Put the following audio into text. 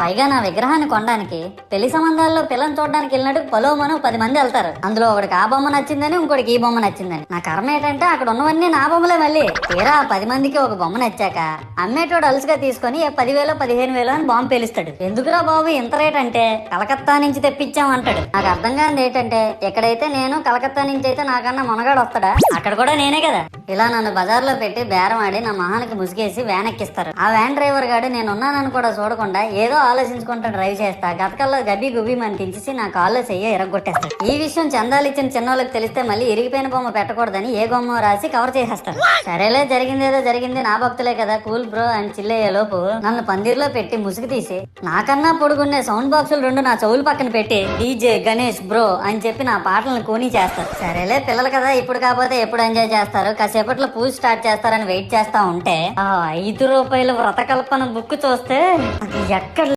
పైగా నా విగ్రహాన్ని కొనడానికి పెళ్లి సంబంధాల్లో పిల్లని చూడడానికి వెళ్ళినట్టు పొలోమను 10 మంది వెళ్తారు. అందులో ఒకడికి ఆ బొమ్మ నచ్చిందని, ఇంకోటికి ఈ బొమ్మ నచ్చిందని. నా కర్మ ఏంటంటే అక్కడ ఉన్నవన్నీ నా బొమ్మలే. మళ్ళీ తీరా 10 మందికి ఒక బొమ్మ నచ్చాక అమ్మేటోడు అలుసుగా తీసుకొని 10,000 15,000 అని బాంబు పేలుస్తాడు. ఎందుకురా బాబు ఇంత రేట్ అంటే కలకత్తా నుంచి తెప్పించాం అంటాడు. నాకు అర్థం కానిది ఏంటంటే ఎక్కడైతే నేను కలకత్తా నుంచి అయితే నాకన్నా మొనగాడు వస్తాడా, అక్కడ కూడా నేనే కదా. ఇలా నన్ను బజార్లో పెట్టి బేరం ఆడి నా మొహానికి ముసుగేసి వ్యాన్ ఎక్కిస్తారు. ఆ వ్యాన్ డ్రైవర్ గాడు నేను ఉన్నానని కూడా చూడకుండా ఏదో ఆలోచించుకుంటూ డ్రైవ్ చేస్తా గతకల్లో గబ్బి గుబ్బి అని తించేసి నా కాల్లో చెయ్యి ఎరగొట్టేస్తాడు. ఈ విషయం చందాలు ఇచ్చిన చిన్నోళ్ళకి తెలిస్తే మళ్ళీ ఇరిగిపోయిన బొమ్మ పెట్టకూడదని ఏ బొమ్మ రాసి కవర్ చేసేస్తారు. సరేలే జరిగిందేదో జరిగింది, నా భక్తులే కదా కూల్ బ్రో అని చిల్లయ్యే లోపు నన్ను పందిర్లో పెట్టి ముసుగు తీసి నాకన్నా పొడుగున్నే సౌండ్ బాక్సులు 2 నా చెవులు పక్కన పెట్టి డీజే గణేష్ బ్రో అని చెప్పి నా పాటలను కూని చేస్తారు. సరేలే పిల్లలు కదా ఇప్పుడు కాకపోతే ఎప్పుడు ఎంజాయ్ చేస్తారు, కాసేపట్లో పూజ స్టార్ట్ చేస్తారని వెయిట్ చేస్తా ఉంటే ఆ 5 రూపాయల వ్రతకల్పన బుక్ చూస్తే అది ఎక్కడ